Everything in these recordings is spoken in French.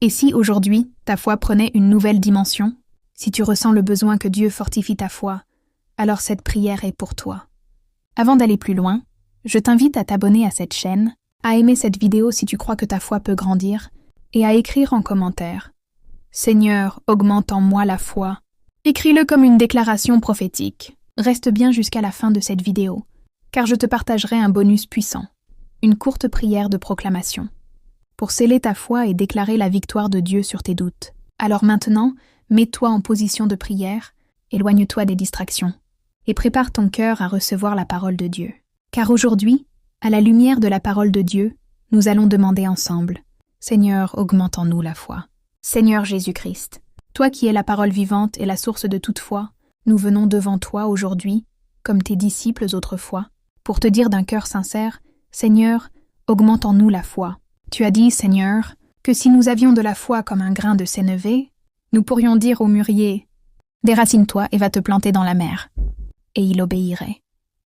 Et si aujourd'hui, ta foi prenait une nouvelle dimension? Si tu ressens le besoin que Dieu fortifie ta foi, alors cette prière est pour toi. Avant d'aller plus loin, je t'invite à t'abonner à cette chaîne, à aimer cette vidéo si tu crois que ta foi peut grandir, et à écrire en commentaire « Seigneur, augmente en moi la foi ». Écris-le comme une déclaration prophétique. Reste bien jusqu'à la fin de cette vidéo, car je te partagerai un bonus puissant, une courte prière de proclamation, pour sceller ta foi et déclarer la victoire de Dieu sur tes doutes. Alors maintenant, mets-toi en position de prière, éloigne-toi des distractions, et prépare ton cœur à recevoir la parole de Dieu. Car aujourd'hui, à la lumière de la parole de Dieu, nous allons demander ensemble « Seigneur, augmente en nous la foi ». Seigneur Jésus-Christ, toi qui es la parole vivante et la source de toute foi, nous venons devant toi aujourd'hui, comme tes disciples autrefois, pour te dire d'un cœur sincère « Seigneur, augmente en nous la foi ». Tu as dit, Seigneur, que si nous avions de la foi comme un grain de sénévé, nous pourrions dire au mûrier « Déracine-toi et va te planter dans la mer », et il obéirait.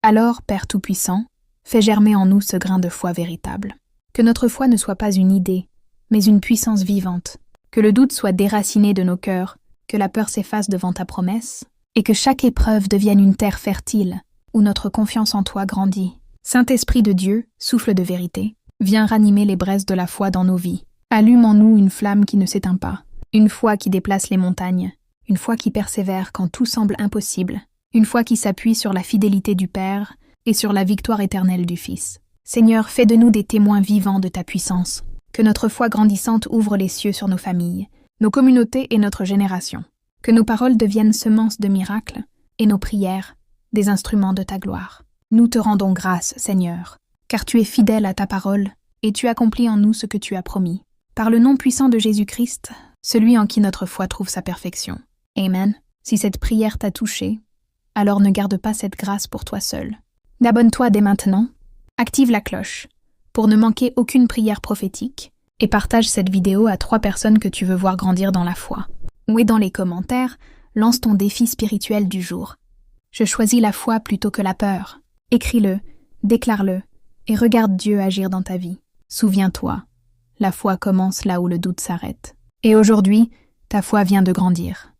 Alors, Père Tout-Puissant, fais germer en nous ce grain de foi véritable. Que notre foi ne soit pas une idée, mais une puissance vivante. Que le doute soit déraciné de nos cœurs, que la peur s'efface devant ta promesse, et que chaque épreuve devienne une terre fertile, où notre confiance en toi grandit. Saint-Esprit de Dieu, souffle de vérité, viens ranimer les braises de la foi dans nos vies. Allume en nous une flamme qui ne s'éteint pas, une foi qui déplace les montagnes, une foi qui persévère quand tout semble impossible, une foi qui s'appuie sur la fidélité du Père et sur la victoire éternelle du Fils. Seigneur, fais de nous des témoins vivants de ta puissance. Que notre foi grandissante ouvre les cieux sur nos familles, nos communautés et notre génération. Que nos paroles deviennent semences de miracles et nos prières des instruments de ta gloire. Nous te rendons grâce, Seigneur, car tu es fidèle à ta parole et tu accomplis en nous ce que tu as promis. Par le nom puissant de Jésus-Christ, celui en qui notre foi trouve sa perfection. Amen. Si cette prière t'a touché, alors ne garde pas cette grâce pour toi seul. Abonne-toi dès maintenant, active la cloche pour ne manquer aucune prière prophétique et partage cette vidéo à 3 personnes que tu veux voir grandir dans la foi. Ou dans les commentaires, lance ton défi spirituel du jour. Je choisis la foi plutôt que la peur. Écris-le, déclare-le et regarde Dieu agir dans ta vie. Souviens-toi, la foi commence là où le doute s'arrête. Et aujourd'hui, ta foi vient de grandir.